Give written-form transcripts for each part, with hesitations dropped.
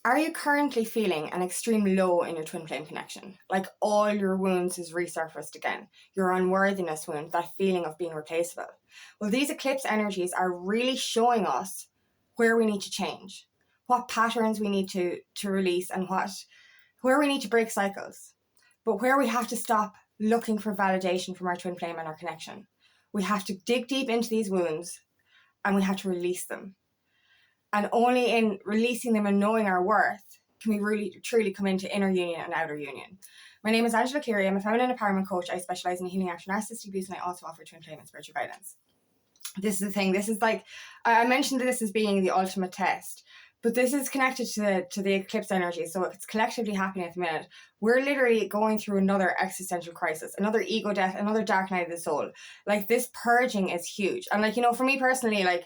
Are you currently feeling an extreme low in your twin flame connection? Like all your wounds has resurfaced again. Your unworthiness wound, that feeling of being replaceable. Well, these eclipse energies are really showing us where we need to change, what patterns we need to release, and where we need to break cycles. But where we have to stop looking for validation from our twin flame and our connection. We have to dig deep into these wounds and we have to release them. And only in releasing them and knowing our worth can we really truly come into inner union and outer union. My name is Angela Cleary. I'm a feminine empowerment coach. I specialize in healing after narcissistic abuse, and I also offer twin flame and spiritual guidance. This is the thing. This is like, I mentioned this as being the ultimate test, but this is connected to the eclipse energy. So it's collectively happening at the minute. We're literally going through another existential crisis, another ego death, another dark night of the soul. Like, this purging is huge. And like, for me personally, like,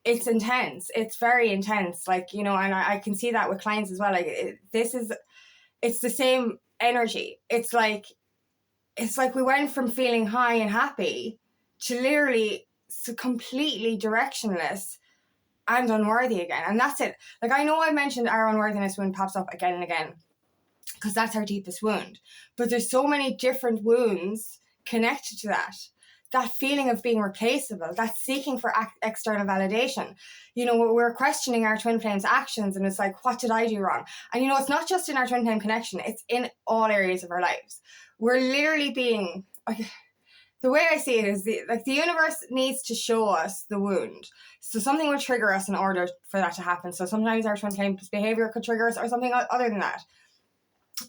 it's intense. It's very intense. Like, and I can see that with clients as well. Like, it's the same energy. It's like we went from feeling high and happy to literally completely directionless and unworthy again. And that's it. Like, I know I mentioned our unworthiness wound pops up again and again because that's our deepest wound. But there's so many different wounds connected to that. That feeling of being replaceable, that seeking for external validation. We're questioning our twin flame's actions, and it's like, what did I do wrong? And it's not just in our twin flame connection, it's in all areas of our lives. We're literally being, the way I see it is, the universe needs to show us the wound. So something will trigger us in order for that to happen. So sometimes our twin flame's behavior could trigger us, or something other than that.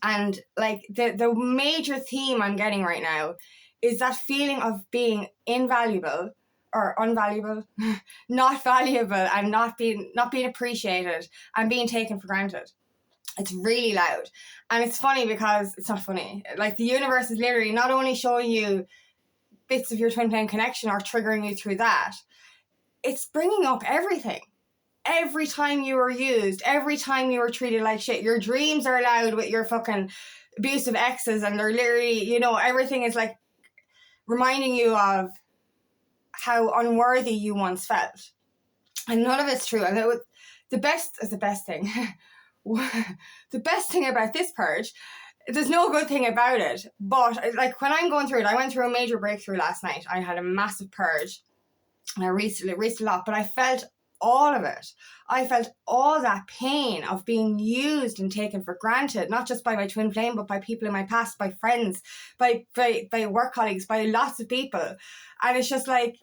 And like the major theme I'm getting right now is that feeling of being invaluable or unvaluable, not valuable, and not being appreciated and being taken for granted. It's really loud. And it's funny because it's not funny. Like, the universe is literally not only showing you bits of your twin flame connection or triggering you through that, it's bringing up everything. Every time you were used, every time you were treated like shit, your dreams are loud with your fucking abusive exes, and they're literally, everything is like reminding you of how unworthy you once felt. And none of it's true. And the best thing. The best thing about this purge, there's no good thing about it. But like, when I'm going through it, I went through a major breakthrough last night. I had a massive purge. And I released a lot, but I felt all of it. I felt all that pain of being used and taken for granted, not just by my twin flame, but by people in my past, by friends, by work colleagues, by lots of people. And it's just like,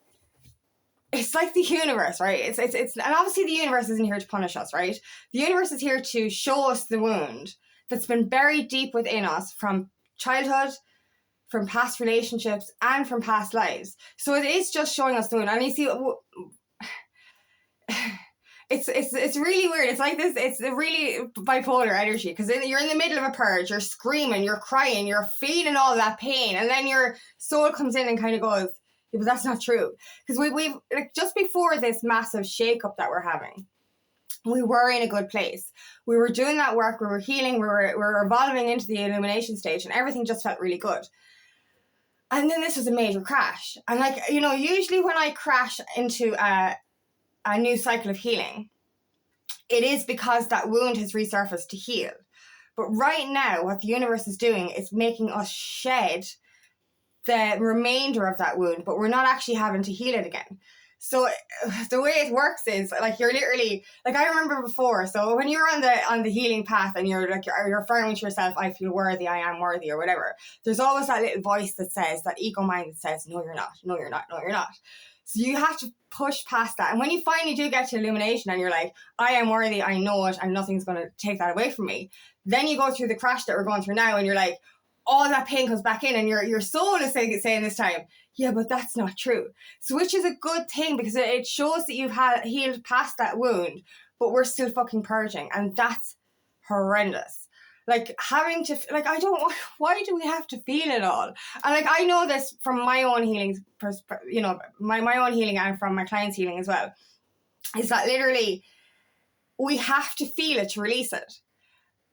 it's like the universe, right? It's and obviously the universe isn't here to punish us, right? The universe is here to show us the wound that's been buried deep within us from childhood, from past relationships, and from past lives. So it is just showing us the wound. And you see, it's really weird. It's like this. It's a really bipolar energy, because you're in the middle of a purge. You're screaming, you're crying, you're feeling all that pain, and then your soul comes in and kind of goes, yeah, but that's not true. Because we've like, just before this massive shakeup that we're having, we were in a good place. We were doing that work. We were healing. We were evolving into the illumination stage, and everything just felt really good. And then this was a major crash. And like, usually when I crash into a new cycle of healing, it is because that wound has resurfaced to heal. But right now, what the universe is doing is making us shed the remainder of that wound, but we're not actually having to heal it again. So the way it works is like, you're literally, like, I remember before, so when you're on the healing path and you're like, you're affirming to yourself, I feel worthy, I am worthy, or whatever, there's always that little voice that says, that ego mind that says, no, you're not, no, you're not, no, you're not. So you have to push past that. And when you finally do get to illumination and you're like, I am worthy, I know it, and nothing's going to take that away from me, then you go through the crash that we're going through now, and you're like, all that pain comes back in, and your soul is saying this time, yeah, but that's not true. So, which is a good thing, because it shows that you've healed past that wound, but we're still fucking purging, and that's horrendous. Like, having to, like, why do we have to feel it all? And like, I know this from my own healing, my own healing, and from my clients' healing as well, is that literally we have to feel it to release it.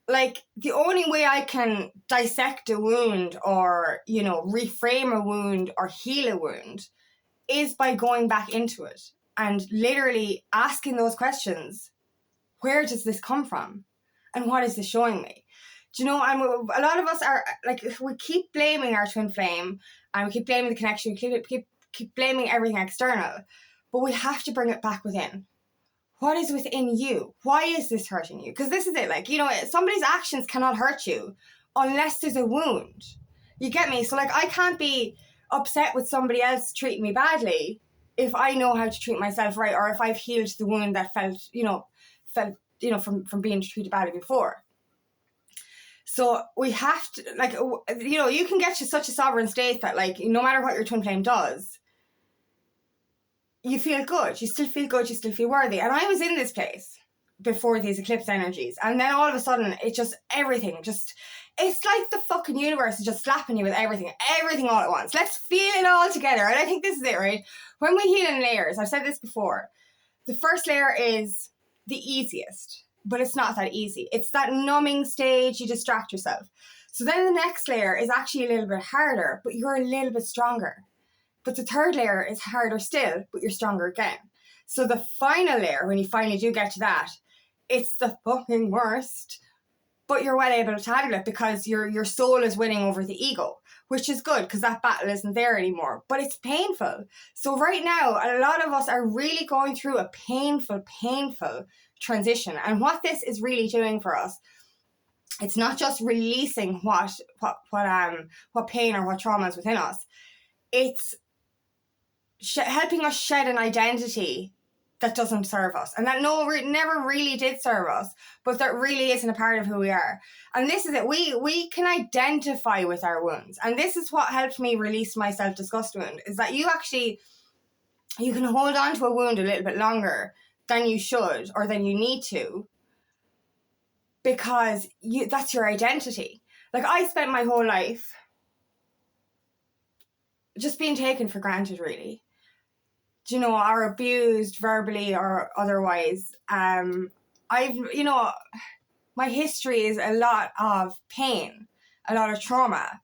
Like, the only way I can dissect a wound or, reframe a wound or heal a wound is by going back into it and literally asking those questions. Where does this come from? And what is this showing me? Do you know, and a lot of us are like, we keep blaming our twin flame, and we keep blaming the connection, we keep blaming everything external, but we have to bring it back within. What is within you? Why is this hurting you? Because this is it, like, you know, somebody's actions cannot hurt you unless there's a wound. You get me? So like, I can't be upset with somebody else treating me badly if I know how to treat myself right, or if I've healed the wound that felt from being treated badly before. So we have to, like, you know, you can get to such a sovereign state that, like, no matter what your twin flame does, you feel good. You still feel good. You still feel worthy. And I was in this place before these eclipse energies. And then all of a sudden, everything, it's like the fucking universe is just slapping you with everything all at once. Let's feel it all together. And I think this is it, right? When we heal in layers, I've said this before, the first layer is the easiest, but it's not that easy. It's that numbing stage, you distract yourself. So then the next layer is actually a little bit harder, but you're a little bit stronger. But the third layer is harder still, but you're stronger again. So the final layer, when you finally do get to that, it's the fucking worst, but you're well able to handle it because your soul is winning over the ego, which is good because that battle isn't there anymore, but it's painful. So right now, a lot of us are really going through a painful transition. And what this is really doing for us, it's not just releasing what pain or what trauma is within us. It's helping us shed an identity that doesn't serve us, and that never really did serve us, but that really isn't a part of who we are. And this is it. We can identify with our wounds, and this is what helped me release my self-disgust wound, is that you can hold on to a wound a little bit longer than you should or than you need to, because that's your identity. Like, I spent my whole life just being taken for granted, really. You know, or abused verbally or otherwise. My history is a lot of pain, a lot of trauma,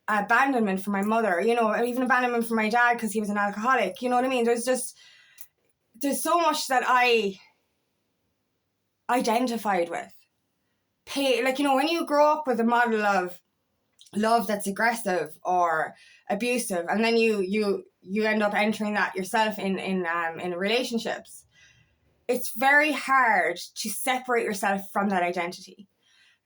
abandonment from my mother, you know, even abandonment from my dad because he was an alcoholic. You know what I mean? There's so much that I identified with. Pain, like, you know, when you grow up with a model of love that's aggressive or abusive, and then you end up entering that yourself in relationships, it's very hard to separate yourself from that identity.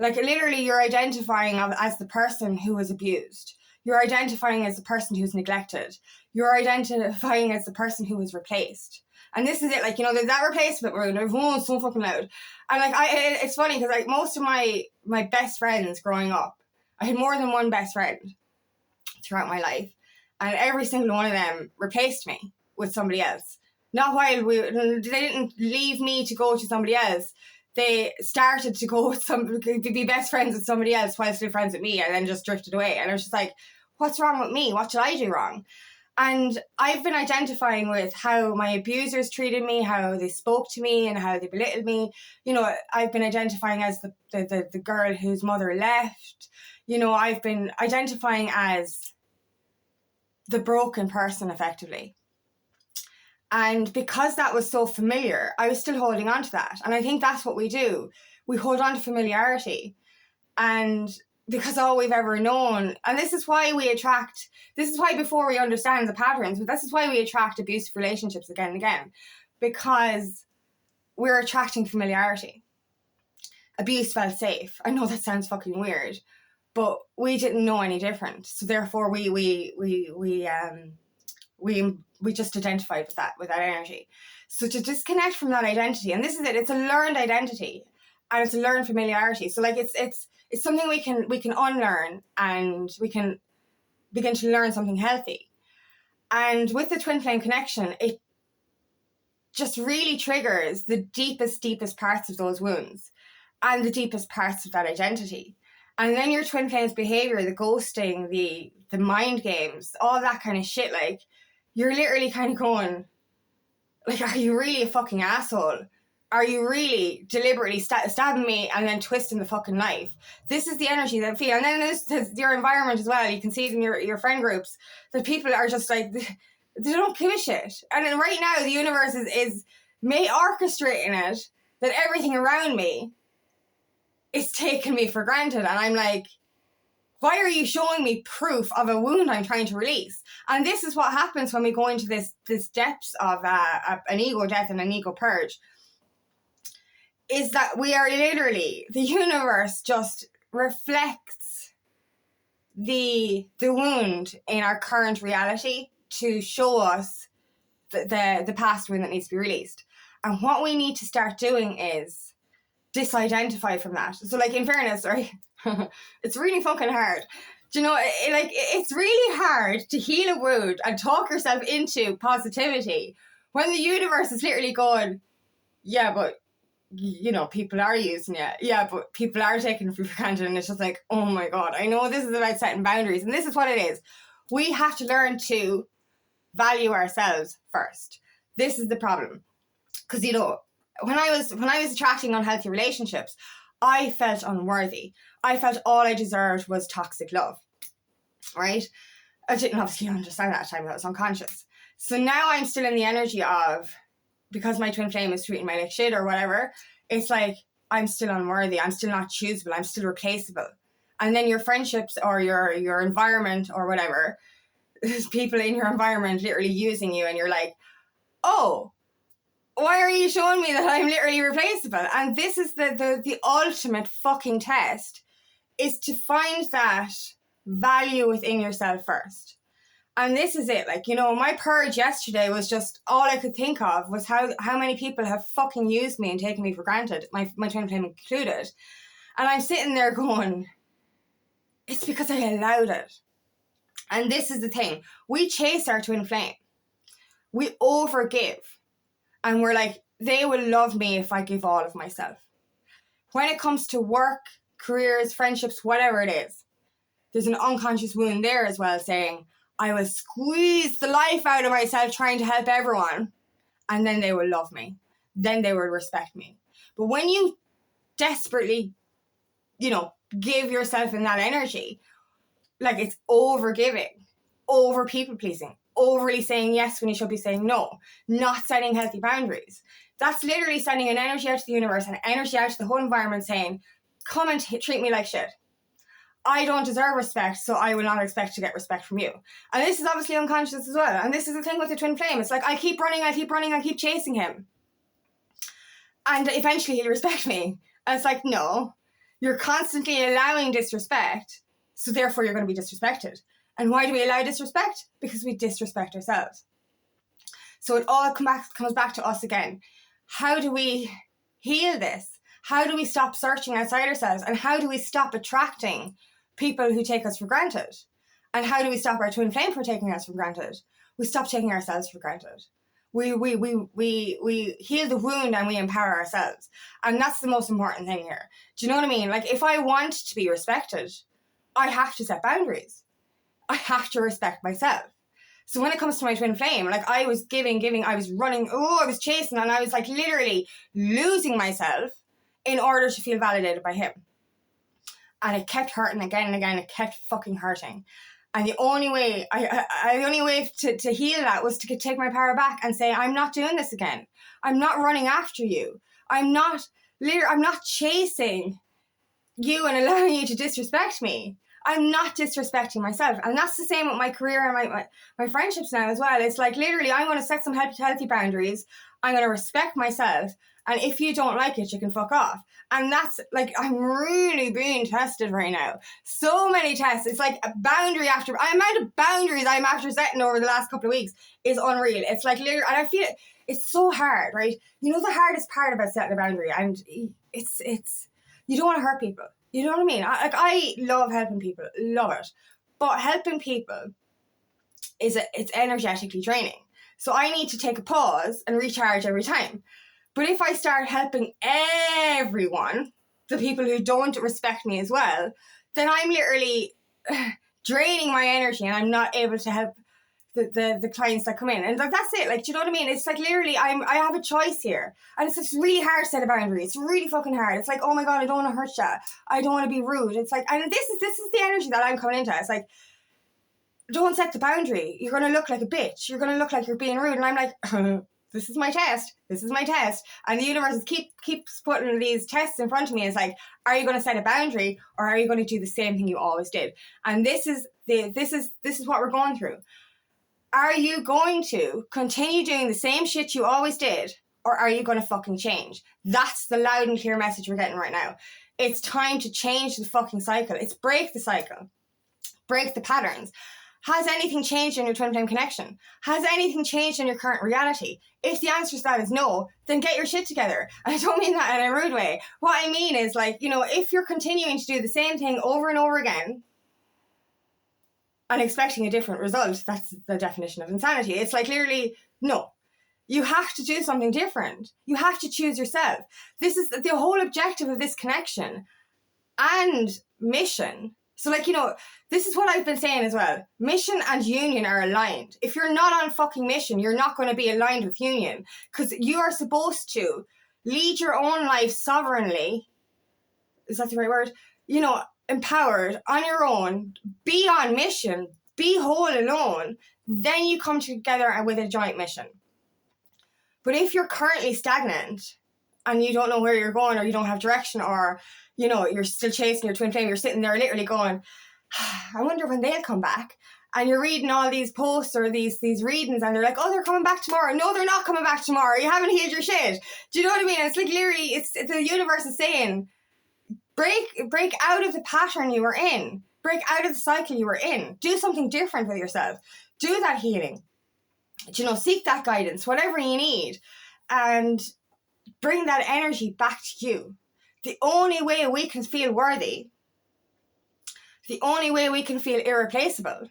Like, literally, you're identifying as the person who was abused. You're identifying as the person who's neglected. You're identifying as the person who was replaced. And this is it, like, you know, there's that replacement where everyone's so fucking loud. And like, it's funny because, like, most of my best friends growing up, I had more than one best friend throughout my life, and every single one of them replaced me with somebody else. Not while they didn't leave me to go to somebody else. They started to go to be best friends with somebody else while still friends with me, and then just drifted away. And I was just like, what's wrong with me? What did I do wrong? And I've been identifying with how my abusers treated me, how they spoke to me, and how they belittled me. You know, I've been identifying as the girl whose mother left. You know, I've been identifying as the broken person, effectively. And because that was so familiar, I was still holding on to that. And I think that's what we do. We hold on to familiarity. And because all we've ever known, and this is why before we understand the patterns, but this is why we attract abusive relationships again and again, because we're attracting familiarity. Abuse felt safe. I know that sounds fucking weird, but we didn't know any different. So therefore we just identified with that energy. So to disconnect from that identity, and this is it, it's a learned identity and it's a learned familiarity. So like it's something we can unlearn, and we can begin to learn something healthy. And with the twin flame connection, it just really triggers the deepest parts of those wounds and the deepest parts of that identity. And then your twin flame's behavior, the ghosting, the mind games, all that kind of shit, like, you're literally kind of going, like, are you really a fucking asshole? Are you really deliberately stabbing me and then twisting the fucking knife? This is the energy that I feel. And then there's your environment as well. You can see it in your friend groups, that people are just like, they don't give a shit. And then right now, the universe is orchestrating it, that everything around me it's taken me for granted. And I'm like, why are you showing me proof of a wound I'm trying to release? And this is what happens when we go into this depths of an ego death and an ego purge, is that we are literally, the universe just reflects the wound in our current reality to show us the past wound that needs to be released. And what we need to start doing is disidentify from that. So like, in fairness, right, it's really fucking hard. Do you know, it's really hard to heal a wound and talk yourself into positivity when the universe is literally going, yeah, but you know, people are using it. Yeah, but people are taking it for granted. And it's just like, oh my God, I know this is about setting boundaries. And this is what it is. We have to learn to value ourselves first. This is the problem. Because, you know, when I was attracting unhealthy relationships, I felt unworthy. I felt all I deserved was toxic love, right? I didn't obviously understand that at the time. I was unconscious. So now I'm still in the energy of, because my twin flame is treating me like shit or whatever, it's like, I'm still unworthy. I'm still not choosable. I'm still replaceable. And then your friendships or your environment or whatever, there's people in your environment literally using you, and you're like, oh, why are you showing me that I'm literally replaceable? And this is the ultimate fucking test, is to find that value within yourself first. And this is it. Like, you know, my purge yesterday was just, all I could think of was how many people have fucking used me and taken me for granted, my twin flame included. And I'm sitting there going, it's because I allowed it. And this is the thing. We chase our twin flame. We overgive. And we're like, they will love me if I give all of myself. When it comes to work, careers, friendships, whatever it is, there's an unconscious wound there as well, saying, I will squeeze the life out of myself trying to help everyone, and then they will love me. Then they will respect me. But when you desperately, you know, give yourself in that energy, like, it's over giving, over people pleasing, overly saying yes when you should be saying no, not setting healthy boundaries. That's literally sending an energy out to the universe and energy out to the whole environment saying, come and treat me like shit. I don't deserve respect, so I will not expect to get respect from you. And this is obviously unconscious as well. And this is the thing with the twin flame. It's like, I keep running, I keep chasing him. And eventually he'll respect me. And it's like, no, you're constantly allowing disrespect, so therefore you're going to be disrespected. And why do we allow disrespect? Because we disrespect ourselves. So it all comes back to us again. How do we heal this? How do we stop searching outside ourselves? And how do we stop attracting people who take us for granted? And how do we stop our twin flame from taking us for granted? We stop taking ourselves for granted. We heal the wound and we empower ourselves. And that's the most important thing here. Do you know what I mean? Like, if I want to be respected, I have to set boundaries. I have to respect myself. So when it comes to my twin flame, like, I was giving, I was running, I was chasing, and I was like literally losing myself in order to feel validated by him. And it kept hurting again and again. It kept fucking hurting. And the only way to heal that was to take my power back and say, I'm not doing this again. I'm not running after you. I'm not chasing you and allowing you to disrespect me. I'm not disrespecting myself. And that's the same with my career and my friendships now as well. It's like, literally, I'm going to set some healthy boundaries. I'm going to respect myself. And if you don't like it, you can fuck off. And that's like, I'm really being tested right now. So many tests. It's like a boundary after, the amount of boundaries I'm after setting over the last couple of weeks is unreal. It's like, literally, and I feel it's so hard, right? You know, the hardest part about setting a boundary, and it's you don't want to hurt people. You know what I mean? I love helping people, love it. But helping people it's energetically draining. So I need to take a pause and recharge every time. But if I start helping everyone, the people who don't respect me as well, then I'm literally draining my energy and I'm not able to help the clients that come in. And that's it. Like, do you know what I mean? It's like, literally, I have a choice here. And it's just really hard to set a boundary. It's really fucking hard. It's like, oh my God, I don't want to hurt you. I don't want to be rude. It's like, and this is the energy that I'm coming into. It's like, don't set the boundary. You're going to look like a bitch. You're going to look like you're being rude. And I'm like, this is my test. This is my test. And the universe keeps putting these tests in front of me. It's like, are you going to set a boundary, or are you going to do the same thing you always did? And this is what we're going through. Are you going to continue doing the same shit you always did, or are you going to fucking change? That's the loud and clear message we're getting right now. It's time to change the fucking cycle. It's break the cycle. Break the patterns. Has anything changed in your twin flame connection? Has anything changed in your current reality? If the answer to that is no, then get your shit together. And I don't mean that in a rude way. What I mean is, like, you know, if you're continuing to do the same thing over and over again and expecting a different result, that's the definition of insanity. It's like, literally, no. You have to do something different. You have to choose yourself. This is the whole objective of this connection and mission. So, like, you know, this is what I've been saying as well. Mission and union are aligned. If you're not on fucking mission, you're not going to be aligned with union, because you are supposed to lead your own life sovereignly. Is that the right word? You know, empowered on your own, be on mission, be whole alone. Then you come together with a joint mission. But if you're currently stagnant and you don't know where you're going, or you don't have direction, or, you know, you're still chasing your twin flame, you're sitting there literally going, I wonder when they'll come back. And you're reading all these posts or these readings, and they're like, oh, they're coming back tomorrow. No, they're not coming back tomorrow. You haven't healed your shit. Do you know what I mean? It's like, literally, it's the universe is saying, break out of the pattern you were in. Break out of the cycle you were in. Do something different with yourself. Do that healing. You know, seek that guidance, whatever you need, and bring that energy back to you. The only way we can feel worthy, the only way we can feel irreplaceable,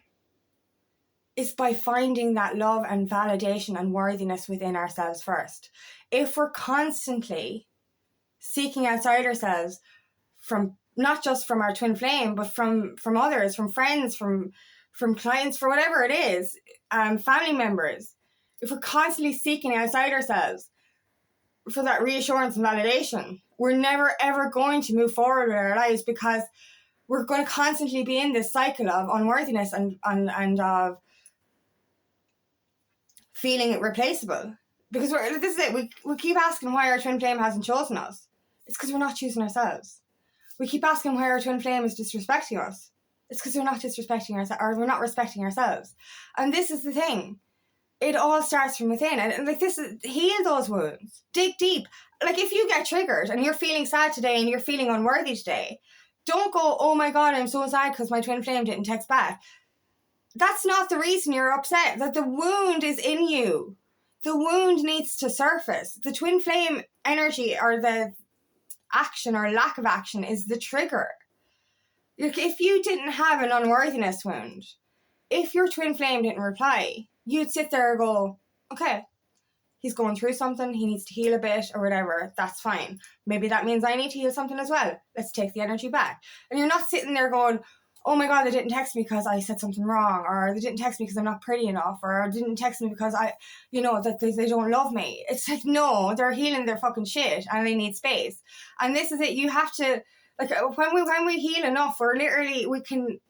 is by finding that love and validation and worthiness within ourselves first. If we're constantly seeking outside ourselves, from not just from our twin flame, but from others, from friends, from clients, for whatever it is, family members, if we're constantly seeking outside ourselves for that reassurance and validation, we're never ever going to move forward with our lives, because we're going to constantly be in this cycle of unworthiness and of feeling replaceable. Because this is it. We keep asking why our twin flame hasn't chosen us. It's because we're not choosing ourselves. We keep asking why our twin flame is disrespecting us. It's because we're not disrespecting ourselves, or we're not respecting ourselves. And this is the thing. It all starts from within. And like, this is, heal those wounds. Dig deep. Like, if you get triggered and you're feeling sad today and you're feeling unworthy today, don't go, oh my God, I'm so sad because my twin flame didn't text back. That's not the reason you're upset. That the wound is in you. The wound needs to surface. The twin flame energy, or the action or lack of action, is the trigger. If you didn't have an unworthiness wound, if your twin flame didn't reply, you'd sit there and go, okay, he's going through something, he needs to heal a bit or whatever, that's fine. Maybe that means I need to heal something as well. Let's take the energy back. And you're not sitting there going, oh my God, they didn't text me because I said something wrong, or they didn't text me because I'm not pretty enough, or didn't text me because that they don't love me. It's like, no, they're healing their fucking shit and they need space. And this is it. You have to, like, when we heal enough, we can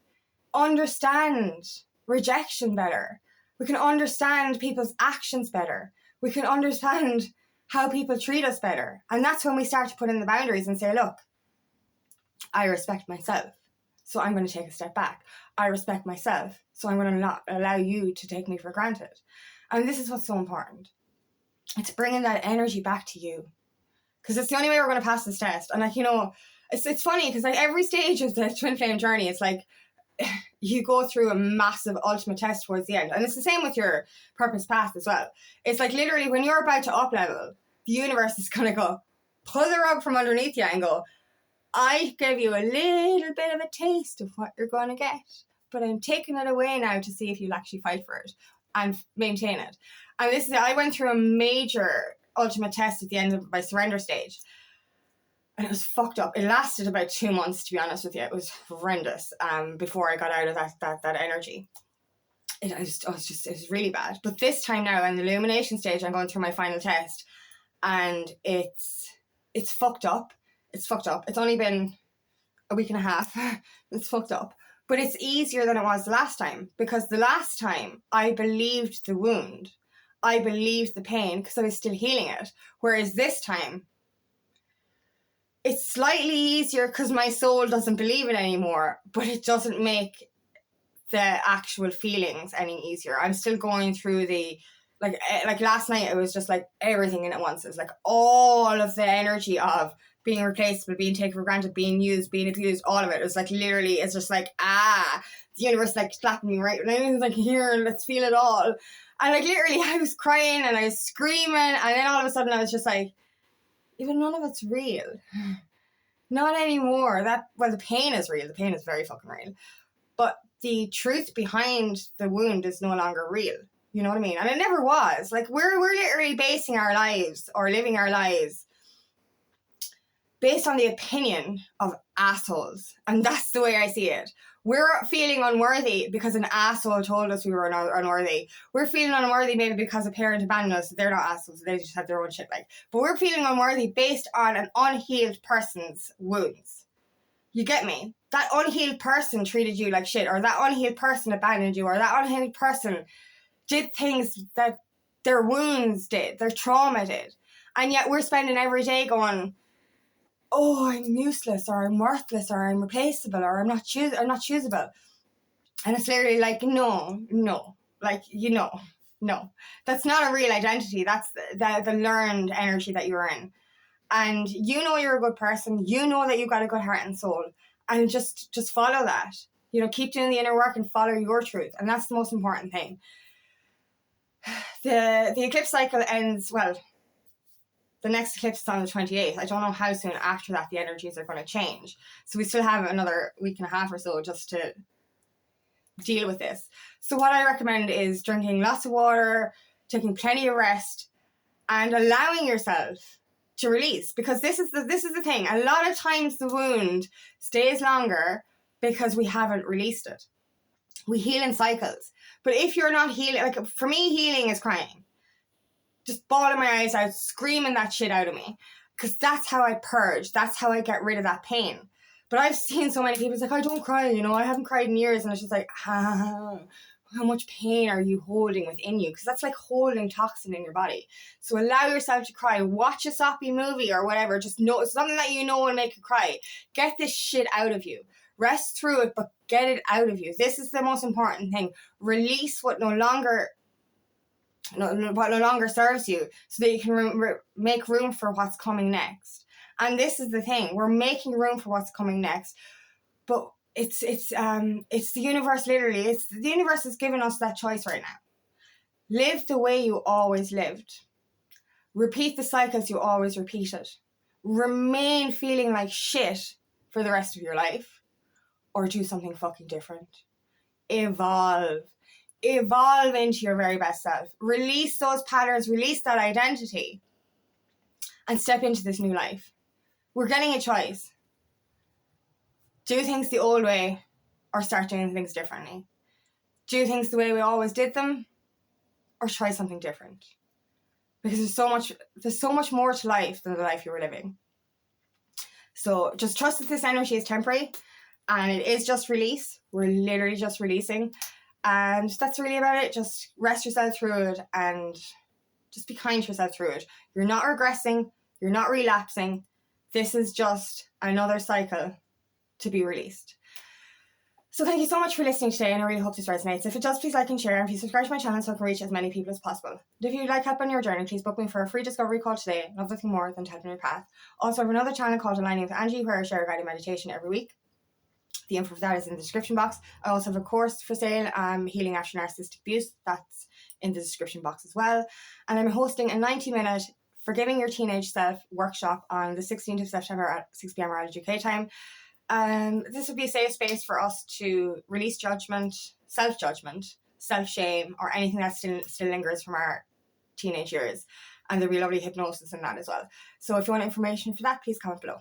understand rejection better. We can understand people's actions better. We can understand how people treat us better. And that's when we start to put in the boundaries and say, look, I respect myself, so I'm going to take a step back. I respect myself, so I'm going to not allow you to take me for granted. And this is what's so important. It's bringing that energy back to you, because it's the only way we're going to pass this test. And, like, you know, it's funny, because like every stage of the twin flame journey, it's like you go through a massive ultimate test towards the end. And it's the same with your purpose path as well. It's like, literally, when you're about to up level, the universe is going to go, pull the rug from underneath you and go, I gave you a little bit of a taste of what you're going to get, but I'm taking it away now to see if you'll actually fight for it and maintain it. And this is it. I went through a major ultimate test at the end of my surrender stage, and it was fucked up. It lasted about 2 months, to be honest with you. It was horrendous before I got out of that energy. It was really bad. But this time now, in the illumination stage, I'm going through my final test, and it's fucked up. It's fucked up. It's only been a week and a half. It's fucked up. But it's easier than it was the last time, because the last time I believed the wound. I believed the pain because I was still healing it. Whereas this time, it's slightly easier because my soul doesn't believe it anymore, but it doesn't make the actual feelings any easier. I'm still going through the, like last night, it was just like everything in at once. It was like all of the energy of being replaceable, being taken for granted, being used, being abused, all of it. It was like literally, it's just like, the universe like slapping me right. And I was like, here, let's feel it all. And like literally I was crying and I was screaming. And then all of a sudden I was just like, even none of it's real. Not anymore. The pain is real. The pain is very fucking real. But the truth behind the wound is no longer real. You know what I mean? And it never was. Like, we're literally basing our lives or living our lives based on the opinion of assholes. And that's the way I see it. We're feeling unworthy because an asshole told us we were unworthy. We're feeling unworthy maybe because a parent abandoned us. They're not assholes. They just have their own shit. But we're feeling unworthy based on an unhealed person's wounds. You get me? That unhealed person treated you like shit, or that unhealed person abandoned you, or that unhealed person did things that their wounds did, their trauma did. And yet we're spending every day going, oh, I'm useless, or I'm worthless, or I'm replaceable, or I'm not choosable. And it's literally like, no. Like, no. That's not a real identity. That's the learned energy that you're in. And you know you're a good person. You know that you've got a good heart and soul. And just follow that. Keep doing the inner work and follow your truth. And that's the most important thing. The eclipse cycle ends, well, the next eclipse is on the 28th. I don't know how soon after that the energies are going to change. So we still have another week and a half or so just to deal with this. So what I recommend is drinking lots of water, taking plenty of rest, and allowing yourself to release. Because this is the thing. A lot of times the wound stays longer because we haven't released it. We heal in cycles. But if you're not healing, like for me, healing is crying. Just bawling my eyes out, screaming that shit out of me. Because that's how I purge. That's how I get rid of that pain. But I've seen so many people, it's like, I don't cry, I haven't cried in years. And it's just like, how much pain are you holding within you? Because that's like holding toxin in your body. So allow yourself to cry. Watch a soppy movie or whatever. Just know something that will make you cry. Get this shit out of you. Rest through it, but get it out of you. This is the most important thing. Release what no longer serves you, so that you can make room for what's coming next. And this is the thing, we're making room for what's coming next, but it's the universe. Literally, the universe is giving us that choice right now. Live the way you always lived. Repeat the cycles you always repeated. Remain feeling like shit for the rest of your life, or do something fucking different. Evolve into your very best self. Release those patterns, release that identity, and step into this new life. We're getting a choice. Do things the old way, or start doing things differently. Do things the way we always did them, or try something different. Because there's so much more to life than the life you were living. So just trust that this energy is temporary, and it is just release. We're literally just releasing. And that's really about it. Just rest yourself through it and just be kind to yourself through it. You're not regressing. You're not relapsing. This is just another cycle to be released. So thank you so much for listening today, and I really hope this resonates. If it does, please like and share, and please subscribe to my channel so I can reach as many people as possible. And if you'd like help on your journey, please book me for a free discovery call today. Love nothing more than to help in your path. Also, I have another channel called Aligning with Angie, where I share a guided meditation every week. The info for that is in the description box. I also have a course for sale, Healing After Narcissistic Abuse. That's in the description box as well. And I'm hosting a 90-minute Forgiving Your Teenage Self workshop on the 16th of September at 6 p.m. Ireland UK time. This would be a safe space for us to release judgment, self-judgment, self-shame, or anything that still lingers from our teenage years. And there'll be lovely hypnosis in that as well. So if you want information for that, please comment below.